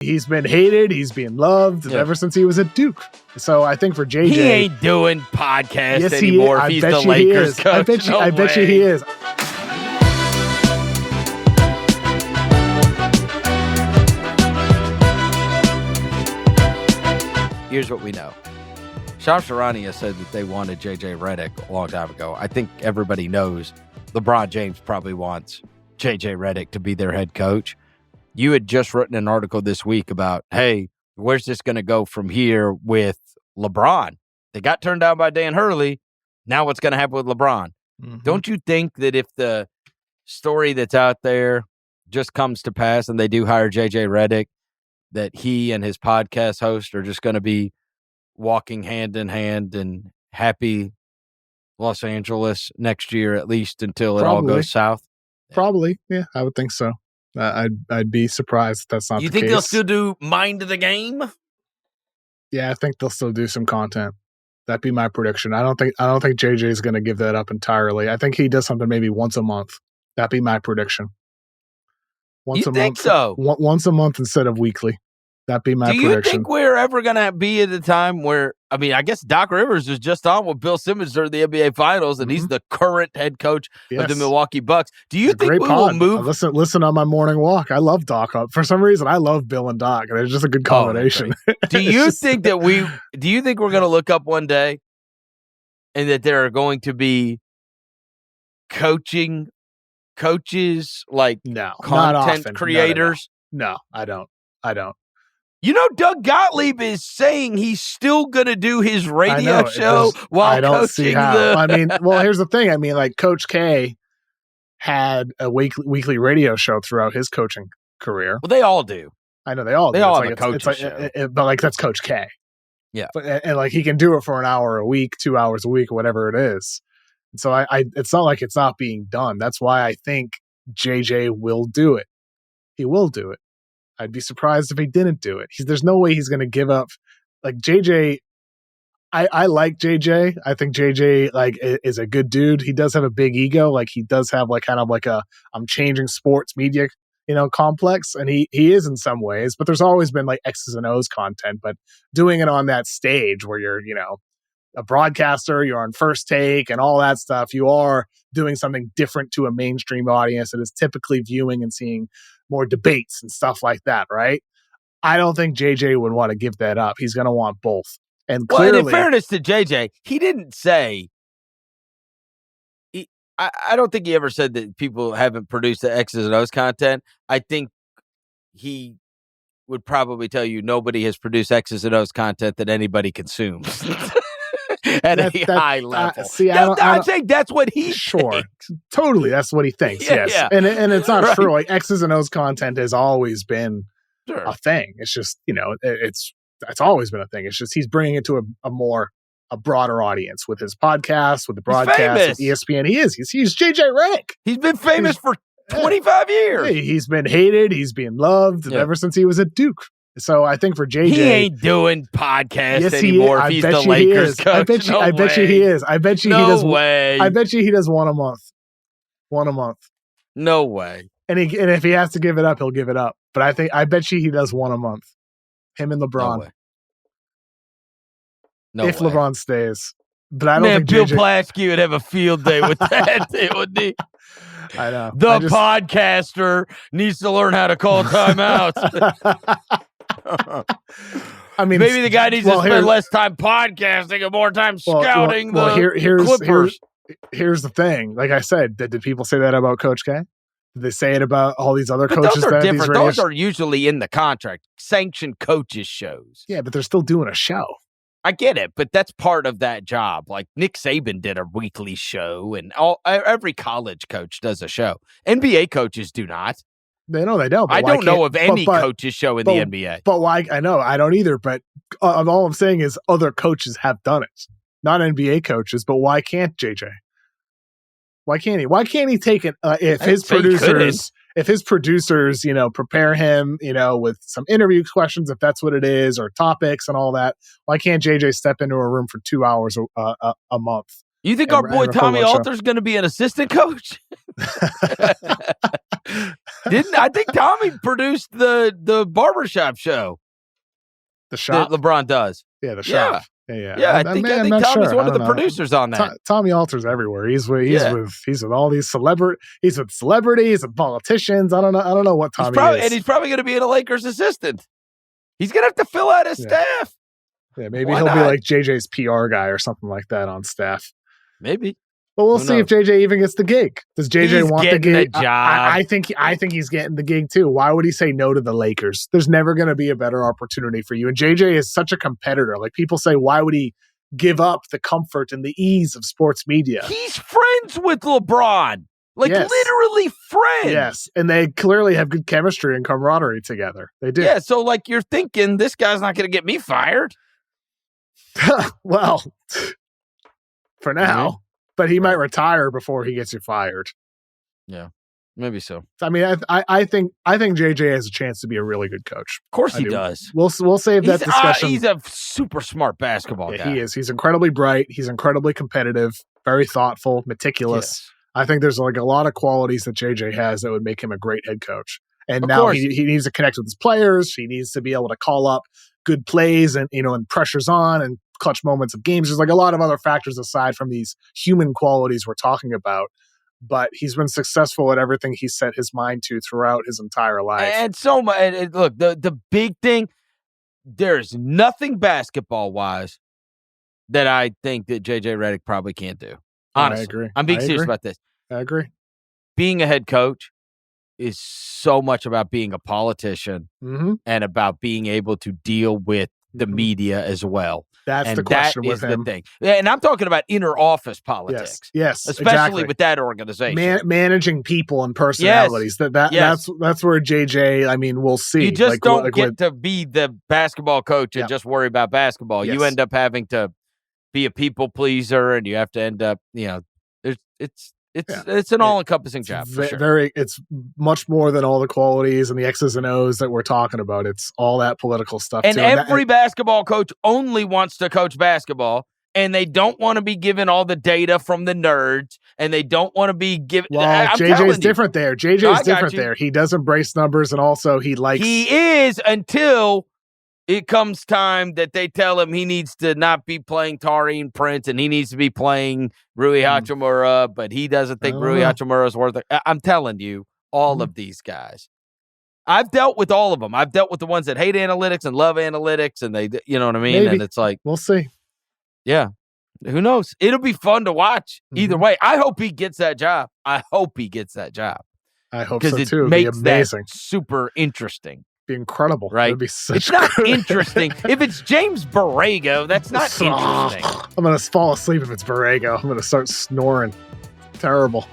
He's been hated. He's being loved ever since he was at Duke. So I think for JJ, he ain't doing podcasts anymore. If he's the Lakers coach, I bet you he is. Here's what we know. Shams Charania said that they wanted JJ Redick a long time ago. I think everybody knows LeBron James probably wants JJ Redick to be their head coach. You had just written an article this week about, hey, where's this going to go from here with LeBron? They got turned down by Dan Hurley. Now what's going to happen with LeBron? Mm-hmm. Don't you think that if the story that's out there just comes to pass and they do hire JJ Redick, that he and his podcast host are just going to be walking hand in hand in happy Los Angeles next year, at least until it all goes south? Probably. Yeah, I would think so. I'd be surprised if that's not the case. You think they'll still do Mind of the Game? Yeah, I think they'll still do some content. That'd be my prediction. I don't think JJ is going to give that up entirely. I think he does something maybe once a month. That'd be my prediction. Once a month, so? Once a month instead of weekly. That'd be my prediction. Do you think we're ever going to be at a time where, I mean, I guess Doc Rivers was just on with Bill Simmons during the NBA Finals, and he's the current head coach of the Milwaukee Bucks. Do you think we will move? Listen on my morning walk. I love Doc. For some reason, I love Bill and Doc, and it's just a good combination. Do you think that we're going to look up one day and that there are going to be coaches like content creators? No, I don't. You know, Doug Gottlieb is saying he's still going to do his radio show while coaching I mean, well, here's the thing. I mean, like Coach K had a weekly radio show throughout his coaching career. Well, they all do. I know they all do. They all have a coaching show. But like that's Coach K. Yeah. And like he can do it for an hour a week, 2 hours a week, whatever it is. And so I it's not like it's not being done. That's why I think JJ will do it. He will do it. I'd be surprised if he didn't do it. There's no way he's going to give up. Like JJ, I like JJ. I think JJ like is a good dude. He does have a big ego. Like he does have like kind of like a I'm changing sports media, complex, and he is in some ways. But there's always been like X's and O's content. But doing it on that stage where you're a broadcaster, you're on First Take and all that stuff, you are doing something different to a mainstream audience that is typically viewing and seeing more debates and stuff like that, right? I don't think JJ would want to give that up. He's going to want both. And clearly, and in fairness to JJ, he didn't say. I don't think he ever said that people haven't produced the X's and O's content. I think he would probably tell you nobody has produced X's and O's content that anybody consumes. At a high level. I think that's what he thinks. Totally, that's what he thinks. Yes, yeah. And it's not true. Like X's and O's content has always been a thing. It's just it's always been a thing. It's just he's bringing it to a broader audience with his podcast, with the broadcast, with ESPN. He's JJ Redick. He's been famous for 25 years. He's been hated. He's being loved ever since he was at Duke. So I think for JJ, he ain't doing podcasts anymore. If he's the Lakers coach, I bet you he is. I bet you he does. I bet you he does one a month. No way. And if he has to give it up, he'll give it up. But I bet you he does one a month. Him and LeBron. No way. If LeBron stays, but I don't think Bill Plaschke would have a field day with that, wouldn't he? I know. Podcaster needs to learn how to call timeouts. I mean, maybe the guy needs to spend less time podcasting and more time scouting the Clippers. Here's the thing. Like I said, did people say that about Coach K? Did they say it about all these other coaches? Those are different. Those are usually in the contract. Sanctioned coaches shows. Yeah, but they're still doing a show. I get it, but that's part of that job. Like Nick Saban did a weekly show, and every college coach does a show. NBA coaches do not. They don't. I don't know of any coaches show in the NBA. But why? I know I don't either. But all I'm saying is other coaches have done it, not NBA coaches. But why can't JJ? Why can't he? Why can't he take it? If his producers, prepare him, with some interview questions, if that's what it is, or topics and all that. Why can't JJ step into a room for 2 hours a month You think our boy Tommy Alter's going to be an assistant coach? I think Tommy produced the barbershop show. The Shop? That LeBron does. Yeah, the Shop. Yeah, I think Tommy's one of the producers on that. Tommy Alter's everywhere. He's with all these celebrities. He's with celebrities and politicians. I don't know what Tommy is. And he's probably going to be a Lakers assistant. He's going to have to fill out his staff. Yeah, maybe he'll be like JJ's PR guy or something like that on staff. Maybe. But we'll see if JJ even gets the gig. Does JJ want the gig? The job. I think he's getting the gig too. Why would he say no to the Lakers? There's never going to be a better opportunity for you. And JJ is such a competitor. Like, people say, why would he give up the comfort and the ease of sports media? He's friends with LeBron. Literally friends. Yes. And they clearly have good chemistry and camaraderie together. They do. Yeah. So you're thinking this guy's not going to get me fired. Well, for now, but he might retire before he gets you fired. Yeah, maybe so. I mean, I think JJ has a chance to be a really good coach. Of course he does. We'll save that discussion. He's a super smart basketball guy. He is. He's incredibly bright. He's incredibly competitive, very thoughtful, meticulous. Yes. I think there's a lot of qualities that JJ has that would make him a great head coach. And now he needs to connect with his players. He needs to be able to call up good plays and pressure's on and clutch moments of games. There's a lot of other factors aside from these human qualities we're talking about. But he's been successful at everything he set his mind to throughout his entire life. And so much. And look, the big thing, there's nothing basketball-wise that I think that JJ Redick probably can't do. Honestly, I agree. I'm being serious about this. I agree. Being a head coach is so much about being a politician and about being able to deal with the media as well. That's the question with him. The thing. And I'm talking about inner office politics. Yes, especially exactly. with that organization. Managing people and personalities. Yes. That's where JJ, I mean, we'll see. You just don't get to be the basketball coach and just worry about basketball. Yes. You end up having to be a people pleaser, and you have to end up, it's an all-encompassing job. It's much more than all the qualities and the X's and O's that we're talking about. It's all that political stuff. And too. every basketball coach only wants to coach basketball, and they don't want to be given all the data from the nerds, and they don't want to be given. Well, JJ's different there. JJ's different there. He does embrace numbers, and also he is until it comes time that they tell him he needs to not be playing Taurean Prince and he needs to be playing Rui Hachimura, but he doesn't think Rui Hachimura is worth it. I'm telling you, all of these guys. I've dealt with all of them. I've dealt with the ones that hate analytics and love analytics, and they, you know what I mean? Maybe. And it's like, we'll see. Yeah. Who knows? It'll be fun to watch either way. I hope he gets that job. I hope he gets that job. I hope so too. Because it makes that super interesting. Be incredible, right? It'd be such it's not interesting. If it's James Borrego, that's not interesting. I'm gonna fall asleep if it's Borrego. I'm gonna start snoring. Terrible.